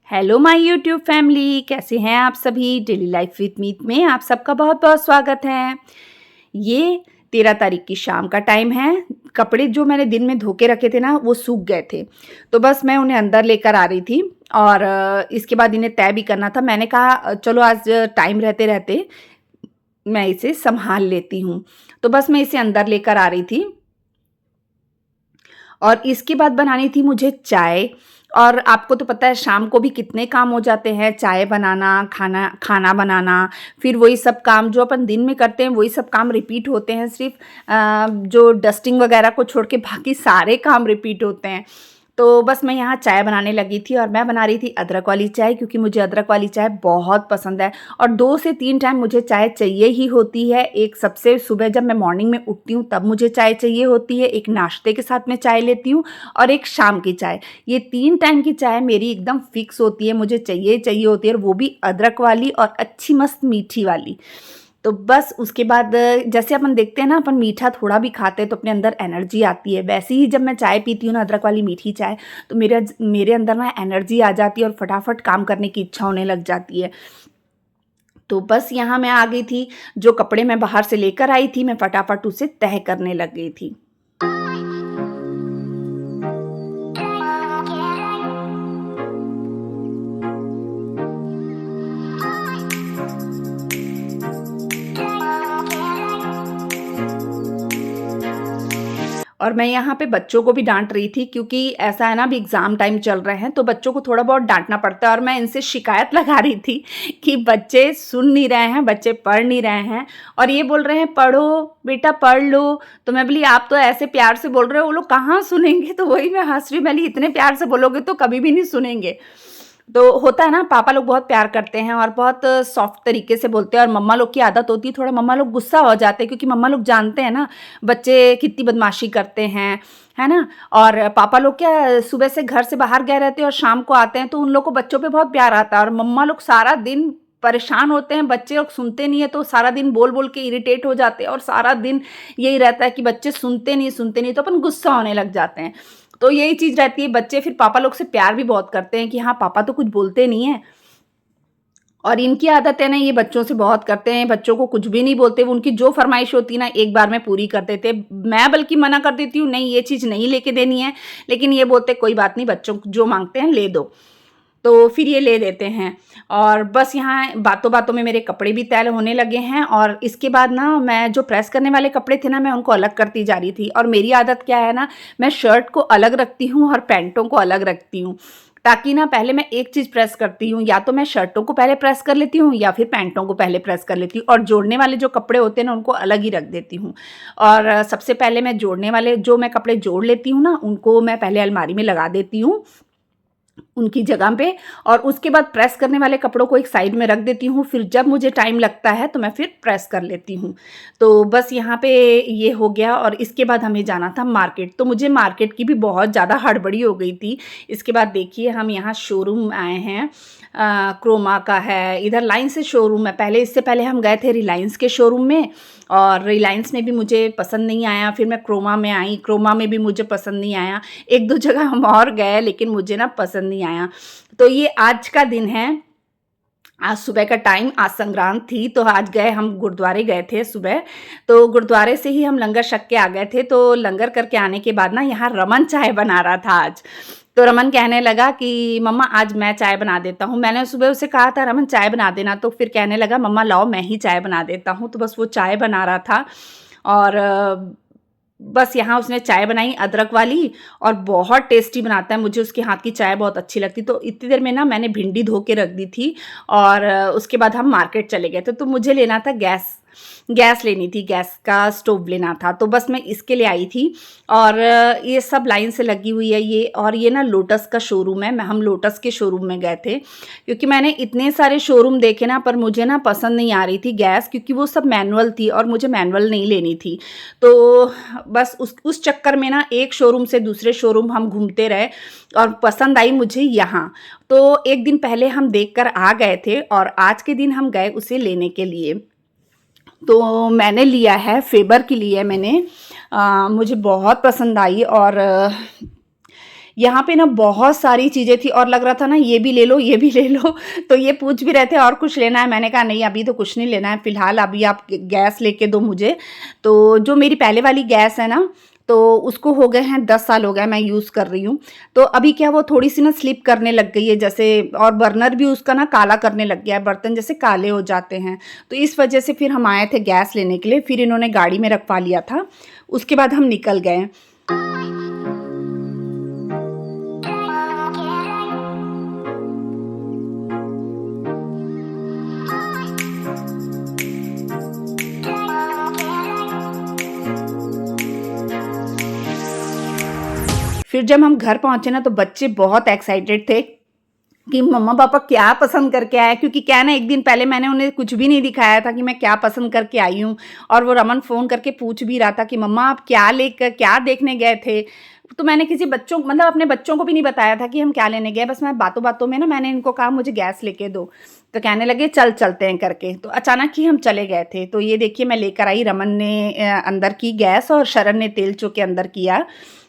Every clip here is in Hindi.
हेलो माय यूट्यूब फैमिली, कैसे हैं आप सभी। डेली लाइफ विद मीत में आप सबका बहुत बहुत स्वागत है। ये 13 तारीख की शाम का टाइम है। कपड़े जो मैंने दिन में धो के रखे थे ना, वो सूख गए थे, तो बस मैं उन्हें अंदर लेकर आ रही थी और इसके बाद इन्हें तय भी करना था। मैंने कहा चलो आज टाइम रहते रहते मैं इसे संभाल लेती हूँ, तो बस मैं इसे अंदर लेकर आ रही थी और इसके बाद बनानी थी मुझे चाय। और आपको तो पता है शाम को भी कितने काम हो जाते हैं, चाय बनाना, खाना खाना बनाना, फिर वही सब काम जो अपन दिन में करते हैं वही सब काम रिपीट होते हैं। सिर्फ जो डस्टिंग वगैरह को छोड़ के बाकी सारे काम रिपीट होते हैं। तो बस मैं यहाँ चाय बनाने लगी थी और मैं बना रही थी अदरक वाली चाय, क्योंकि मुझे अदरक वाली चाय बहुत पसंद है और 2 से 3 टाइम मुझे चाय चाहिए ही होती है। एक सबसे सुबह जब मैं मॉर्निंग में उठती हूँ तब मुझे चाय चाहिए होती है, एक नाश्ते के साथ में चाय लेती हूँ और एक शाम की चाय। ये 3 टाइम की चाय मेरी एकदम फिक्स होती है, मुझे चाहिए चाहिए होती है, और वो भी अदरक वाली और अच्छी मस्त मीठी वाली। तो बस उसके बाद जैसे अपन देखते हैं ना, अपन मीठा थोड़ा भी खाते हैं तो अपने अंदर एनर्जी आती है, वैसे ही जब मैं चाय पीती हूँ ना, अदरक वाली मीठी चाय, तो मेरे अंदर ना एनर्जी आ जाती है और फटाफट काम करने की इच्छा होने लग जाती है। तो बस यहाँ मैं आ गई थी, जो कपड़े मैं बाहर से लेकर आई थी मैं फटाफट उसे तह करने लग गई थी। और मैं यहाँ पे बच्चों को भी डाँट रही थी, क्योंकि ऐसा है ना, अभी एग्ज़ाम टाइम चल रहे हैं तो बच्चों को थोड़ा बहुत डाँटना पड़ता है और मैं इनसे शिकायत लगा रही थी कि बच्चे सुन नहीं रहे हैं, बच्चे पढ़ नहीं रहे हैं और ये बोल रहे हैं पढ़ो बेटा पढ़ लो। तो मैं बोली आप तो ऐसे प्यार से बोल रहे हो, वो लोग कहाँ सुनेंगे। तो वही मैं हँस रही, मैं बोली इतने प्यार से बोलोगे तो कभी भी नहीं सुनेंगे। तो होता है ना, पापा लोग बहुत प्यार करते हैं और बहुत सॉफ्ट तरीके से बोलते हैं, और मम्मा लोग की आदत होती है थोड़ा मम्मा लोग गुस्सा हो जाते हैं, क्योंकि मम्मा लोग जानते हैं ना बच्चे कितनी बदमाशी करते हैं, है ना। और पापा लोग क्या सुबह से घर से बाहर गए रहते हैं और शाम को आते हैं, तो उन लोग को बच्चों पे बहुत प्यार आता है, और मम्मा लोग सारा दिन परेशान होते हैं, बच्चे लोग सुनते नहीं है तो सारा दिन बोल बोल के इरिटेट हो जाते हैं और सारा दिन यही रहता है कि बच्चे सुनते नहीं, तो अपन गुस्सा होने लग जाते हैं। तो यही चीज़ रहती है, बच्चे फिर पापा लोग से प्यार भी बहुत करते हैं कि हाँ पापा तो कुछ बोलते नहीं है। और इनकी आदत है ना, ये बच्चों से बहुत करते हैं, बच्चों को कुछ भी नहीं बोलते, वो उनकी जो फरमाइश होती है ना एक बार में पूरी कर देते। मैं बल्कि मना कर देती हूँ, नहीं ये चीज़ नहीं लेके देनी है, लेकिन ये बोलते कोई बात नहीं, बच्चों जो मांगते हैं ले दो। तो फिर ये ले लेते हैं। और बस यहाँ बातों बातों में मेरे कपड़े भी तैयार होने लगे हैं, और इसके बाद ना मैं जो प्रेस करने वाले कपड़े थे ना, मैं उनको अलग करती जा रही थी। और मेरी आदत क्या है ना, मैं शर्ट को अलग रखती हूँ और पैंटों को अलग रखती हूँ, ताकि ना पहले मैं एक चीज़ प्रेस करती हूँ, या तो मैं शर्टों को पहले प्रेस कर लेती हूँ या फिर पैंटों को पहले प्रेस कर लेती हूँ, और जोड़ने वाले जो कपड़े होते हैं ना उनको अलग ही रख देती हूँ। और सबसे पहले मैं जोड़ने वाले जो मैं कपड़े जोड़ लेती हूँ ना, उनको मैं पहले अलमारी में लगा देती हूँ उनकी जगह पे, और उसके बाद प्रेस करने वाले कपड़ों को एक साइड में रख देती हूँ। फिर जब मुझे टाइम लगता है तो मैं फिर प्रेस कर लेती हूँ। तो बस यहाँ पे ये हो गया, और इसके बाद हमें जाना था मार्केट, तो मुझे मार्केट की भी बहुत ज़्यादा हड़बड़ी हो गई थी। इसके बाद देखिए हम यहाँ शोरूम आए हैं, क्रोमा का है, इधर लाइन से शोरूम है। पहले इससे पहले हम गए थे रिलायंस के शोरूम में, और रिलायंस में भी मुझे पसंद नहीं आया। फिर मैं क्रोमा में आई, क्रोमा में भी मुझे पसंद नहीं आया। एक दो जगह हम और गए लेकिन मुझे ना पसंद नहीं आया। तो ये आज का दिन है, आज सुबह का टाइम, आज संक्रांत थी, तो आज गए हम गुरुद्वारे गए थे सुबह। तो गुरुद्वारे से ही हम लंगर छक के आ गए थे। तो लंगर करके आने के बाद ना यहाँ रमन चाय बना रहा था आज। तो रमन कहने लगा कि मम्मा आज मैं चाय बना देता हूँ। मैंने सुबह उसे कहा था रमन चाय बना देना, तो फिर कहने लगा मम्मा लाओ मैं ही चाय बना देता हूँ। तो बस वो चाय बना रहा था, और बस यहाँ उसने चाय बनाई अदरक वाली, और बहुत टेस्टी बनाता है, मुझे उसके हाथ की चाय बहुत अच्छी लगती। तो इतनी देर में ना मैंने भिंडी धो के रख दी थी, और उसके बाद हम मार्केट चले गए थे। तो मुझे लेना था गैस लेनी थी, गैस का स्टोव लेना था, तो बस मैं इसके लिए आई थी। और ये सब लाइन से लगी हुई है ये, और ये ना लोटस का शोरूम है, हम लोटस के शोरूम में गए थे, क्योंकि मैंने इतने सारे शोरूम देखे ना, पर मुझे ना पसंद नहीं आ रही थी गैस, क्योंकि वो सब मैनुअल थी और मुझे मैनुअल नहीं लेनी थी। तो बस उस चक्कर में ना एक शोरूम से दूसरे शोरूम हम घूमते रहे, और पसंद आई मुझे यहाँ। तो एक दिन पहले हम देख कर आ गए थे, और आज के दिन हम गए उसे लेने के लिए। तो मैंने लिया है, फेबर की ली है मैंने, मुझे बहुत पसंद आई। और यहाँ पे ना बहुत सारी चीज़ें थी और लग रहा था ना ये भी ले लो, ये भी ले लो। तो ये पूछ भी रहे थे और कुछ लेना है? मैंने कहा नहीं अभी तो कुछ नहीं लेना है, फ़िलहाल अभी आप गैस लेके दो मुझे। तो जो मेरी पहले वाली गैस है ना, तो उसको हो गए हैं 10 साल हो गए मैं यूज़ कर रही हूँ। तो अभी क्या वो थोड़ी-सी ना स्लिप करने लग गई है जैसे, और बर्नर भी उसका ना काला करने लग गया है, बर्तन जैसे काले हो जाते हैं। तो इस वजह से फिर हम आए थे गैस लेने के लिए, फिर इन्होंने गाड़ी में रखवा लिया था। उसके बाद हम निकल गए। फिर जब हम घर पहुँचे ना तो बच्चे बहुत एक्साइटेड थे कि मम्मा पापा क्या पसंद करके आए, क्योंकि क्या है ना एक दिन पहले मैंने उन्हें कुछ भी नहीं दिखाया था कि मैं क्या पसंद करके आई हूँ। और वो रमन फ़ोन करके पूछ भी रहा था कि मम्मा आप क्या देखने गए थे? तो मैंने किसी बच्चों मतलब अपने बच्चों को भी नहीं बताया था कि हम क्या लेने गए, बस मैं बातों-बातों में ना मैंने इनको कहा मुझे गैस लेके दो। तो कहने लगे चल चलते हैं करके, तो अचानक ही हम चले गए थे। तो ये देखिए मैं लेकर आई, रमन ने अंदर की गैस और शरण ने तेल चो के अंदर किया,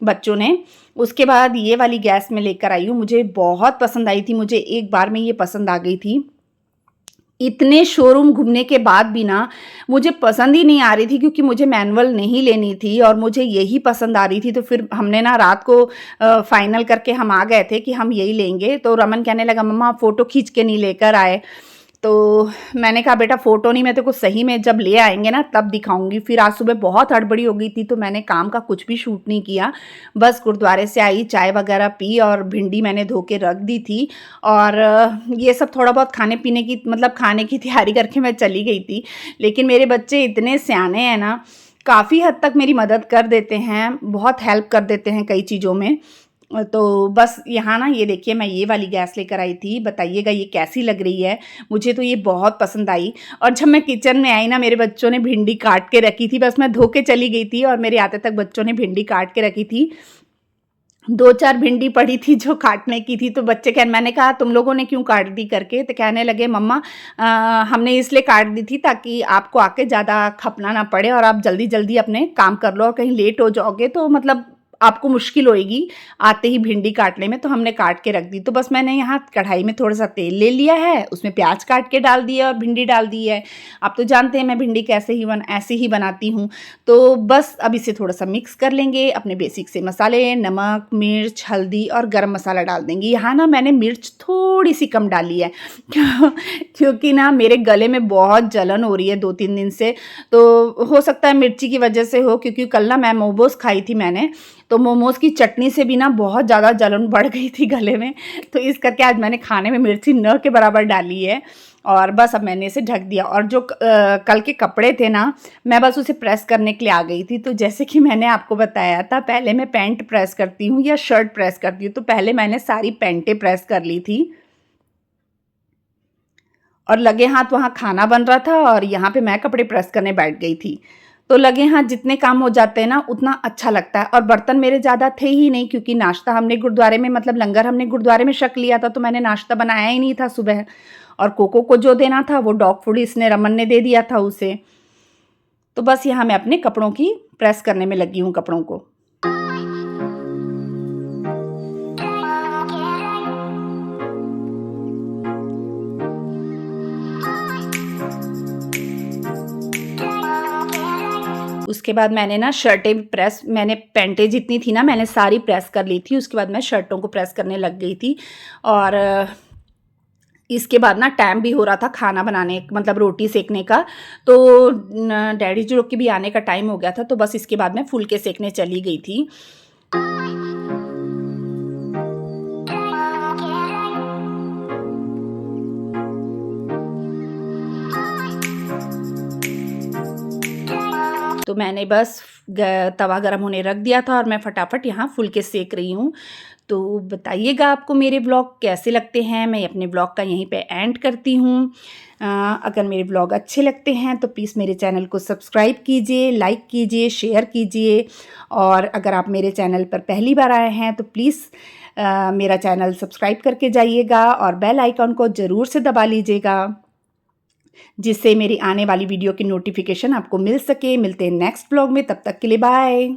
बच्चों ने। उसके बाद ये वाली गैस मैं लेकर आई हूँ, मुझे बहुत पसंद आई थी, मुझे एक बार में ये पसंद आ गई थी। इतने शोरूम घूमने के बाद भी ना मुझे पसंद ही नहीं आ रही थी, क्योंकि मुझे मैनुअल नहीं लेनी थी और मुझे यही पसंद आ रही थी। तो फिर हमने ना रात को फाइनल करके हम आ गए थे कि हम यही लेंगे। तो रमन कहने लगा मम्मा आप फ़ोटो खींच के नहीं लेकर आए। तो मैंने कहा बेटा फ़ोटो नहीं, मैं तेरे को सही में जब ले आएँगे ना तब दिखाऊँगी। फिर आज सुबह बहुत हड़बड़ी हो गई थी तो मैंने काम का कुछ भी शूट नहीं किया। बस गुरुद्वारे से आई, चाय वग़ैरह पी और भिंडी मैंने धो के रख दी थी। और ये सब थोड़ा बहुत खाने-पीने की मतलब खाने की तैयारी करके मैं चली गई थी। लेकिन मेरे बच्चे इतने सयाने हैं ना, काफ़ी हद तक मेरी मदद कर देते हैं, बहुत हेल्प कर देते हैं कई चीज़ों में। तो बस यहाँ ना ये देखिए मैं ये वाली गैस लेकर आई थी, बताइएगा ये कैसी लग रही है? मुझे तो ये बहुत पसंद आई। और जब मैं किचन में आई ना मेरे बच्चों ने भिंडी काट के रखी थी, बस मैं धो के चली गई थी और मेरे आते तक बच्चों ने भिंडी काट के रखी थी। 2-4 भिंडी पड़ी थी जो काटने की थी, तो बच्चे मैंने कहा तुम लोगों ने क्यों काट दी करके, तो कहने लगे मम्मा हमने इसलिए काट दी थी ताकि आपको आके ज़्यादा खपना ना पड़े और आप जल्दी-जल्दी अपने काम कर लो, और कहीं लेट हो जाओगे तो मतलब आपको मुश्किल होएगी आते ही भिंडी काटने में, तो हमने काट के रख दी। तो बस मैंने यहाँ कढ़ाई में थोड़ा-सा तेल ले लिया है, उसमें प्याज काट के डाल दिया और भिंडी डाल दी है। आप तो जानते हैं मैं भिंडी ऐसे ही बनाती हूँ। तो बस अब इसे थोड़ा-सा मिक्स कर लेंगे, अपने बेसिक से मसाले नमक, मिर्च, हल्दी और गरम मसाला डाल देंगे। यहाँ ना मैंने मिर्च थोड़ी-सी कम डाली है क्योंकि ना मेरे गले में बहुत जलन हो रही है 2-3 दिन से। तो हो सकता है मिर्ची की वजह से हो, क्योंकि कल ना मैं मोमोज़ खाई थी मैंने, तो मोमोज़ की चटनी से भी ना बहुत ज़्यादा जलन बढ़ गई थी गले में। तो इस करके आज मैंने खाने में मिर्ची न के बराबर डाली है और बस अब मैंने इसे ढक दिया। और जो कल के कपड़े थे ना, मैं बस उसे प्रेस करने के लिए आ गई थी। तो जैसे कि मैंने आपको बताया था, पहले मैं पैंट प्रेस करती हूँ या शर्ट प्रेस करती हूँ, तो पहले मैंने सारी पैंटें प्रेस कर ली थी और लगे हाथ वहाँ खाना बन रहा था और यहाँ पे मैं कपड़े प्रेस करने बैठ गई थी। तो लगे हाथ जितने काम हो जाते हैं ना उतना अच्छा लगता है। और बर्तन मेरे ज़्यादा थे ही नहीं, क्योंकि नाश्ता हमने गुरुद्वारे में मतलब लंगर हमने गुरुद्वारे में छक लिया था, तो मैंने नाश्ता बनाया ही नहीं था सुबह। और कोको को जो देना था वो डॉग फूड इसने रमन ने दे दिया था उसे। तो बस यहाँ मैं अपने कपड़ों की प्रेस करने में लगी हूँ, कपड़ों को। उसके बाद मैंने ना मैंने पैंटें जितनी थी ना मैंने सारी प्रेस कर ली थी। उसके बाद मैं शर्टों को प्रेस करने लग गई थी। और इसके बाद ना टाइम भी हो रहा था खाना बनाने मतलब रोटी सेकने का। तो डैडी जी लोग के भी आने का टाइम हो गया था, तो बस इसके बाद मैं फुलके सेकने चली गई थी। तो मैंने बस तवा गरम होने रख दिया था और मैं फटाफट यहाँ फुलके सेक रही हूँ। तो बताइएगा आपको मेरे व्लॉग कैसे लगते हैं। मैं अपने व्लॉग का यहीं पे एंड करती हूँ। अगर मेरे व्लॉग अच्छे लगते हैं तो प्लीज़ मेरे चैनल को सब्सक्राइब कीजिए, लाइक कीजिए, शेयर कीजिए। और अगर आप मेरे चैनल पर पहली बार आए हैं तो प्लीज़ मेरा चैनल सब्सक्राइब करके जाइएगा और बेल आइकॉन को ज़रूर से दबा लीजिएगा, जिससे मेरी आने वाली वीडियो की नोटिफिकेशन आपको मिल सके। मिलते हैं नेक्स्ट व्लॉग में, तब तक के लिए बाय।